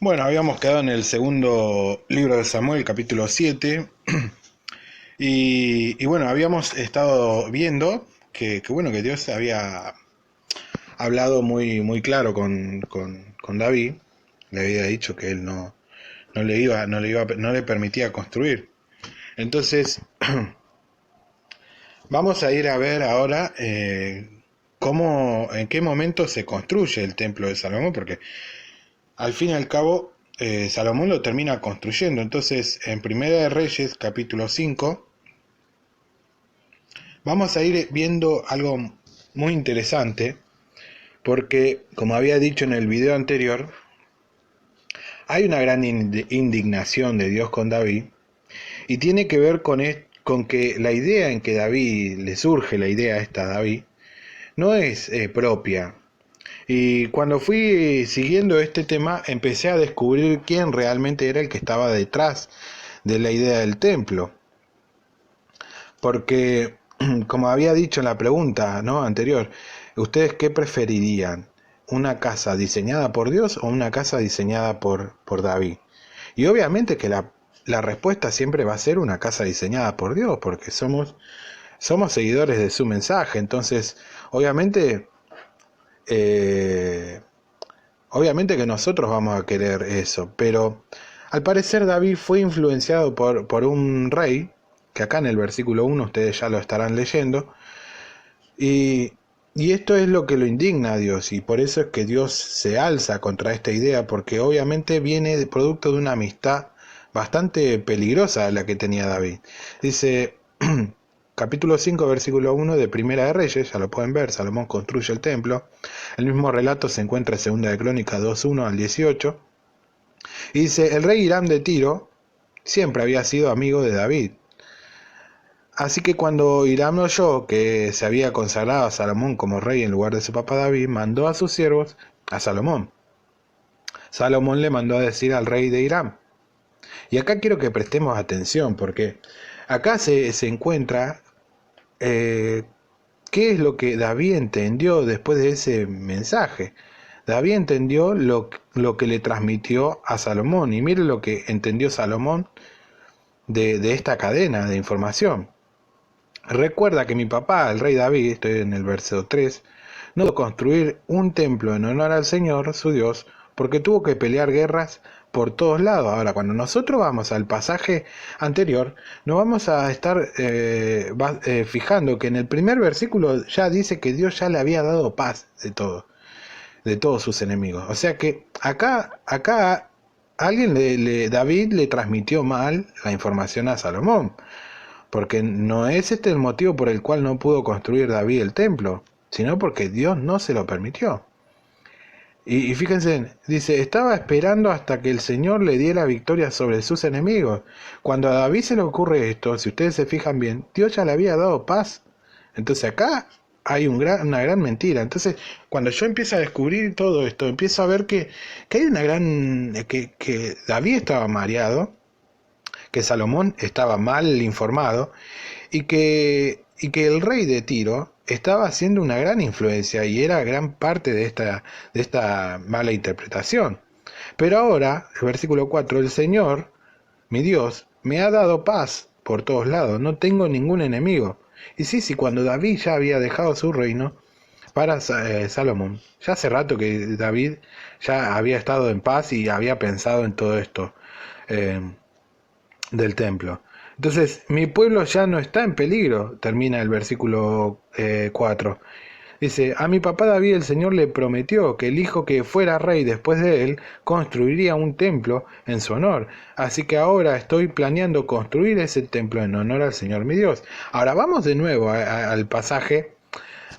Bueno, habíamos quedado en el segundo libro de Samuel, capítulo 7, y bueno, habíamos estado viendo bueno, que Dios había hablado muy claro con David. Le había dicho que él no le permitía construir. Entonces, vamos a ir a ver ahora en qué momento se construye el templo de Salomón, porque al fin y al cabo, Salomón lo termina construyendo. Entonces, en Primera de Reyes, capítulo 5, vamos a ir viendo algo muy interesante, porque, como había dicho en el video anterior, hay una gran indignación de Dios con David, y tiene que ver con que la idea en que David le surge, la idea esta a David, no es propia. Y cuando fui siguiendo este tema, empecé a descubrir quién realmente era el que estaba detrás de la idea del templo. Porque, como había dicho en la pregunta, ¿no?, anterior, ¿ustedes qué preferirían? ¿Una casa diseñada por Dios o una casa diseñada por David? Y obviamente que la respuesta siempre va a ser una casa diseñada por Dios, porque somos seguidores de su mensaje. Entonces, obviamente, eh, obviamente que nosotros vamos a querer eso, pero al parecer David fue influenciado por un rey, que acá en el versículo 1 ustedes ya lo estarán leyendo, y, y esto es lo que lo indigna a Dios, y por eso es que Dios se alza contra esta idea, porque obviamente viene de producto de una amistad bastante peligrosa la que tenía David. Dice, capítulo 5, versículo 1 de Primera de Reyes, ya lo pueden ver, Salomón construye el templo. El mismo relato se encuentra en Segunda de Crónicas 2:1 al 18. Y dice, el rey Hiram de Tiro siempre había sido amigo de David. Así que cuando Hiram oyó que se había consagrado a Salomón como rey en lugar de su papá David, mandó a sus siervos a Salomón. Salomón le mandó a decir al rey de Hiram. Y acá quiero que prestemos atención, porque acá se encuentra eh, qué es lo que David entendió después de ese mensaje. David entendió lo que le transmitió a Salomón, y mire lo que entendió Salomón de esta cadena de información. Recuerda que mi papá, el rey David, estoy en el verso 3, no pudo construir un templo en honor al Señor, su Dios, porque tuvo que pelear guerras por todos lados. Ahora, cuando nosotros vamos al pasaje anterior, nos vamos a estar fijando que en el primer versículo ya dice que Dios ya le había dado paz de todos sus enemigos. O sea que acá alguien David le transmitió mal la información a Salomón, porque no es este el motivo por el cual no pudo construir David el templo, sino porque Dios no se lo permitió. Y fíjense, dice, estaba esperando hasta que el Señor le diera victoria sobre sus enemigos. Cuando a David se le ocurre esto, si ustedes se fijan bien, Dios ya le había dado paz. Entonces acá hay una gran mentira. Entonces, cuando yo empiezo a descubrir todo esto, empiezo a ver que hay una gran... que David estaba mareado, que Salomón estaba mal informado, y que el rey de Tiro estaba haciendo una gran influencia y era gran parte de esta mala interpretación. Pero ahora, el versículo 4, el Señor, mi Dios, me ha dado paz por todos lados, no tengo ningún enemigo. Y sí, cuando David ya había dejado su reino para Salomón, ya hace rato que David ya había estado en paz y había pensado en todo esto. Eh, del templo. Entonces, mi pueblo ya no está en peligro, termina el versículo 4. Dice, a mi papá David el Señor le prometió que el hijo que fuera rey después de él construiría un templo en su honor. Así que ahora estoy planeando construir ese templo en honor al Señor mi Dios. Ahora vamos de nuevo al pasaje.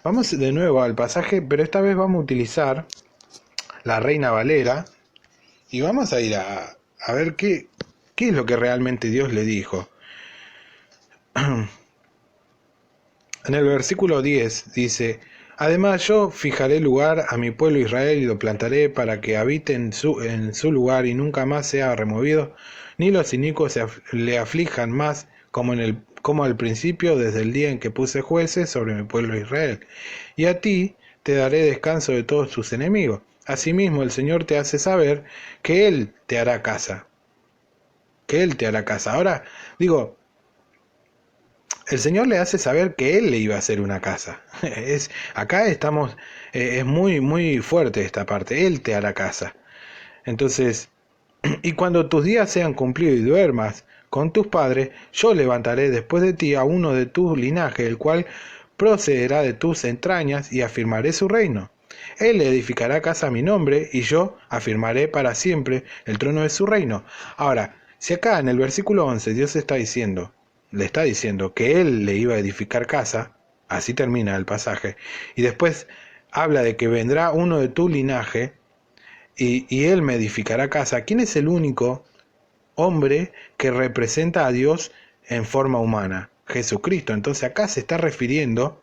Vamos de nuevo al pasaje, pero esta vez vamos a utilizar la Reina Valera y vamos a ir a ver qué es lo que realmente Dios le dijo. En el versículo 10 dice, además yo fijaré lugar a mi pueblo Israel y lo plantaré para que habite en su lugar y nunca más sea removido, ni los inicuos le aflijan más como al principio desde el día en que puse jueces sobre mi pueblo Israel. Y a ti te daré descanso de todos tus enemigos. Asimismo, el Señor te hace saber que Él te hará casa, que Él te hará casa. Ahora, digo, el Señor le hace saber que Él le iba a hacer una casa. Acá estamos, es muy, muy fuerte esta parte, Él te hará casa. Entonces, y cuando tus días sean cumplidos y duermas con tus padres, yo levantaré después de ti a uno de tu linaje, el cual procederá de tus entrañas, y afirmaré su reino. Él le edificará casa a mi nombre, y yo afirmaré para siempre el trono de su reino. Ahora, si acá en el versículo 11 Dios le está diciendo que Él le iba a edificar casa, así termina el pasaje, y después habla de que vendrá uno de tu linaje, y Él me edificará casa. ¿Quién es el único hombre que representa a Dios en forma humana? Jesucristo. Entonces acá se está refiriendo,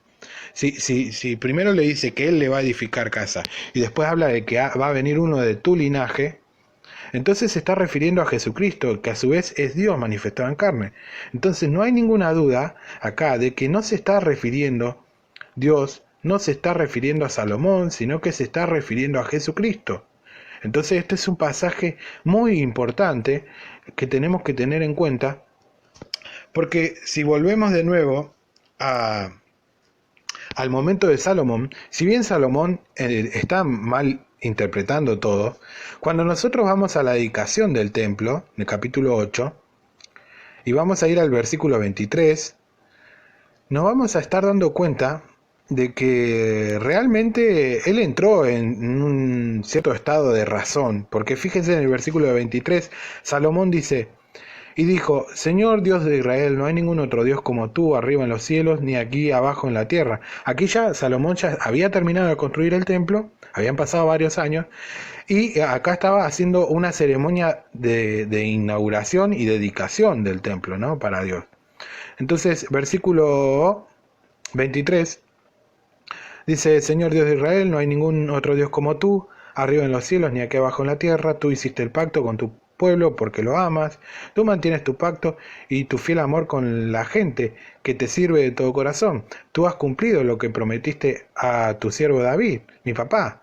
si primero le dice que Él le va a edificar casa y después habla de que va a venir uno de tu linaje, entonces se está refiriendo a Jesucristo, que a su vez es Dios manifestado en carne. Entonces no hay ninguna duda acá de que no se está refiriendo Dios, no se está refiriendo a Salomón, sino que se está refiriendo a Jesucristo. Entonces este es un pasaje muy importante que tenemos que tener en cuenta, porque si volvemos de nuevo a, al momento de Salomón, si bien Salomón está mal interpretando todo, cuando nosotros vamos a la dedicación del templo, en el capítulo 8, y vamos a ir al versículo 23, nos vamos a estar dando cuenta de que realmente él entró en un cierto estado de razón, porque fíjense en el versículo 23, Salomón dice, y dijo, Señor Dios de Israel, no hay ningún otro Dios como tú arriba en los cielos, ni aquí abajo en la tierra. Aquí ya Salomón ya había terminado de construir el templo, habían pasado varios años, y acá estaba haciendo una ceremonia de inauguración y dedicación del templo, ¿no? Para Dios. Entonces, versículo 23, dice, Señor Dios de Israel, no hay ningún otro Dios como tú, arriba en los cielos ni aquí abajo en la tierra. Tú hiciste el pacto con tu pueblo porque lo amas. Tú mantienes tu pacto y tu fiel amor con la gente que te sirve de todo corazón. Tú has cumplido lo que prometiste a tu siervo David, mi papá,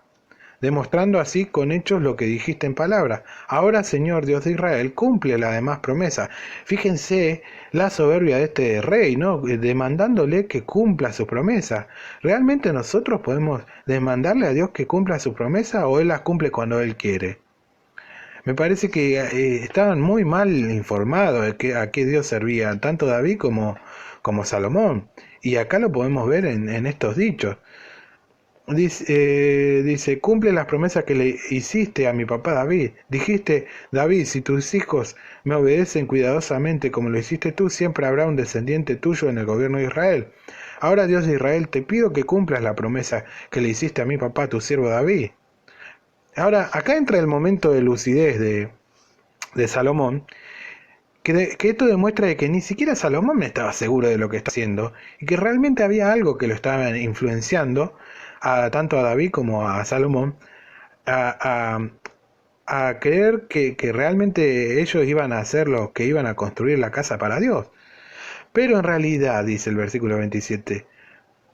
demostrando así con hechos lo que dijiste en palabra. Ahora, Señor Dios de Israel, cumple la demás promesa. Fíjense la soberbia de este rey, ¿no? Demandándole que cumpla su promesa. ¿Realmente nosotros podemos demandarle a Dios que cumpla su promesa o Él las cumple cuando Él quiere? Me parece que estaban muy mal informados de a qué Dios servía, tanto David como Salomón. Y acá lo podemos ver en estos dichos. Dice, cumple las promesas que le hiciste a mi papá David. Dijiste, David, si tus hijos me obedecen cuidadosamente como lo hiciste tú, siempre habrá un descendiente tuyo en el gobierno de Israel. Ahora, Dios de Israel, te pido que cumplas la promesa que le hiciste a mi papá, tu siervo David. Ahora, acá entra el momento de lucidez de Salomón, que esto demuestra de que ni siquiera Salomón estaba seguro de lo que está haciendo y que realmente había algo que lo estaba influenciando tanto a David como a Salomón a, a creer que realmente ellos iban a hacer lo que iban a construir la casa para Dios. Pero en realidad, dice el versículo 27,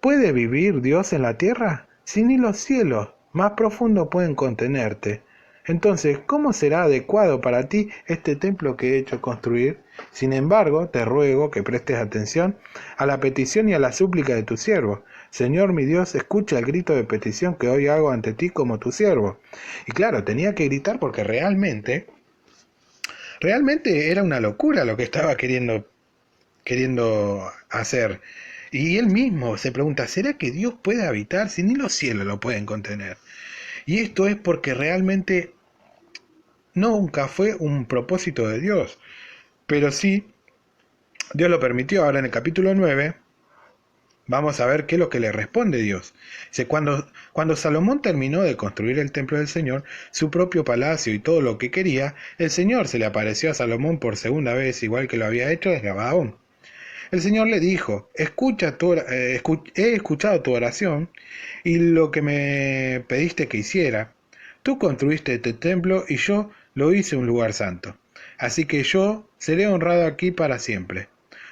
¿puede vivir Dios en la tierra? Si ni los cielos más profundos pueden contenerte. Entonces, ¿cómo será adecuado para ti este templo que he hecho construir? Sin embargo, te ruego que prestes atención a la petición y a la súplica de tu siervo. Señor mi Dios, escucha el grito de petición que hoy hago ante ti como tu siervo. Y claro, tenía que gritar porque realmente era una locura lo que estaba queriendo hacer. Y él mismo se pregunta, ¿será que Dios puede habitar si ni los cielos lo pueden contener? Y esto es porque realmente nunca fue un propósito de Dios, pero sí, Dios lo permitió. Ahora en el capítulo 9 vamos a ver qué es lo que le responde Dios. Dice, cuando Salomón terminó de construir el templo del Señor, su propio palacio y todo lo que quería, el Señor se le apareció a Salomón por segunda vez, igual que lo había hecho desde Gabaón. El Señor le dijo, he escuchado tu oración y lo que me pediste que hiciera. Tú construiste este templo y yo lo hice un lugar santo. Así que yo seré honrado aquí para siempre.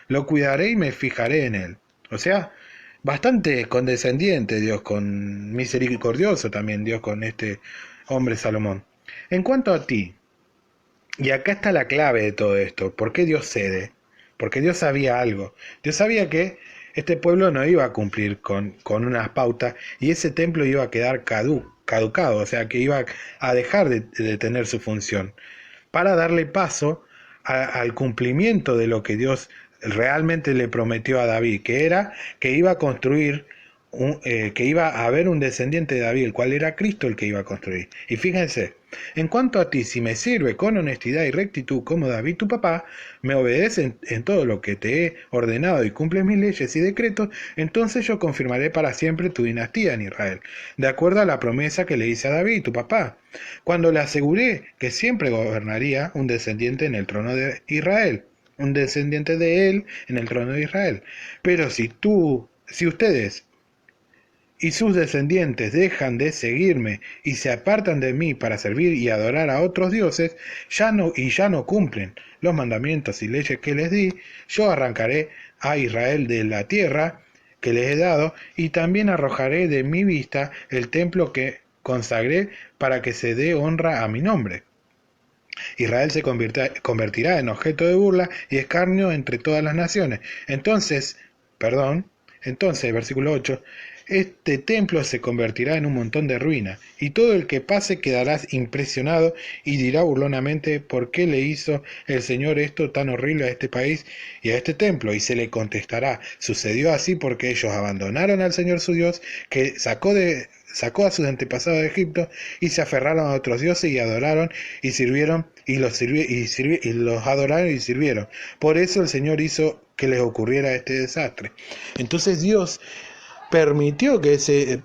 Lo cuidaré y me fijaré en él. O sea, bastante condescendiente Dios, con misericordioso también Dios con este hombre Salomón. En cuanto a ti, y acá está la clave de todo esto, ¿por qué Dios cede? Porque Dios sabía algo. Dios sabía que este pueblo no iba a cumplir con unas pautas y ese templo iba a quedar caducado, o sea que iba a dejar de tener su función, para darle paso al cumplimiento de lo que Dios realmente le prometió a David, que era que iba a construir, que iba a haber un descendiente de David, el cual era Cristo el que iba a construir. Y fíjense, en cuanto a ti, si me sirve con honestidad y rectitud como David tu papá, me obedece en todo lo que te he ordenado y cumples mis leyes y decretos, entonces yo confirmaré para siempre tu dinastía en Israel, de acuerdo a la promesa que le hice a David tu papá, cuando le aseguré que siempre gobernaría un descendiente en el trono de Israel, un descendiente de él en el trono de Israel. Pero si ustedes y sus descendientes dejan de seguirme y se apartan de mí para servir y adorar a otros dioses, ya no cumplen los mandamientos y leyes que les di, yo arrancaré a Israel de la tierra que les he dado, y también arrojaré de mi vista el templo que consagré para que se dé honra a mi nombre. Israel se convertirá en objeto de burla y escarnio entre todas las naciones. Entonces, versículo 8, este templo se convertirá en un montón de ruinas, y todo el que pase quedará impresionado y dirá burlonamente, ¿por qué le hizo el Señor esto tan horrible a este país y a este templo? Y se le contestará, sucedió así porque ellos abandonaron al Señor su Dios, que sacó a sus antepasados de Egipto, y se aferraron a otros dioses y adoraron y sirvieron y los adoraron y sirvieron. Por eso el Señor hizo que les ocurriera este desastre. Entonces Dios permitió que ese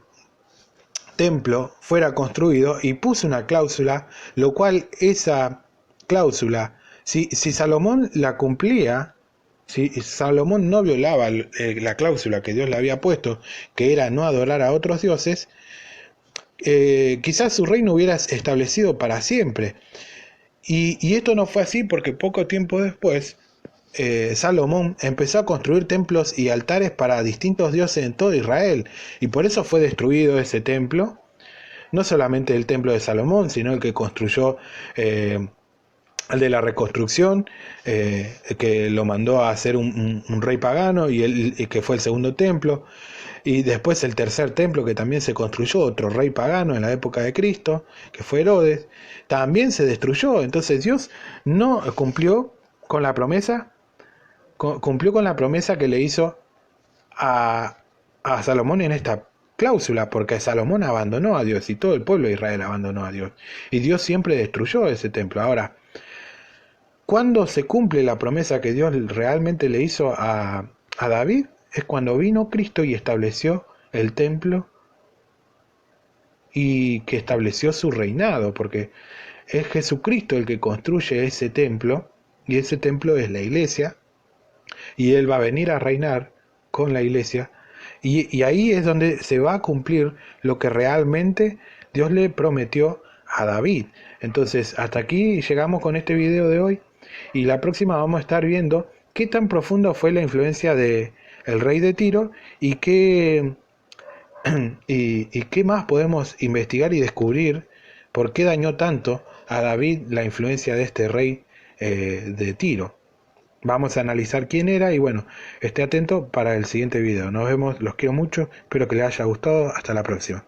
templo fuera construido y puso una cláusula, lo cual esa cláusula, si Salomón la cumplía, si Salomón no violaba la cláusula que Dios le había puesto, que era no adorar a otros dioses, quizás su reino hubiera establecido para siempre. Y esto no fue así porque poco tiempo después Salomón empezó a construir templos y altares para distintos dioses en todo Israel, y por eso fue destruido ese templo, no solamente el templo de Salomón, sino el que construyó el de la reconstrucción, que lo mandó a hacer un rey pagano, y que fue el segundo templo, y después el tercer templo que también se construyó, otro rey pagano en la época de Cristo, que fue Herodes, también se destruyó. Entonces Dios no cumplió con la promesa, que le hizo a Salomón en esta cláusula, porque Salomón abandonó a Dios y todo el pueblo de Israel abandonó a Dios, y Dios siempre destruyó ese templo. Ahora, ¿cuándo se cumple la promesa que Dios realmente le hizo a David? Es cuando vino Cristo y estableció el templo y que estableció su reinado, porque es Jesucristo el que construye ese templo, y ese templo es la iglesia, y Él va a venir a reinar con la iglesia, y ahí es donde se va a cumplir lo que realmente Dios le prometió a David. Entonces, hasta aquí llegamos con este video de hoy, y la próxima vamos a estar viendo qué tan profundo fue la influencia de el rey de Tiro, y qué más podemos investigar y descubrir por qué dañó tanto a David la influencia de este rey de Tiro. Vamos a analizar quién era, y bueno, esté atento para el siguiente video. Nos vemos, los quiero mucho, espero que les haya gustado, hasta la próxima.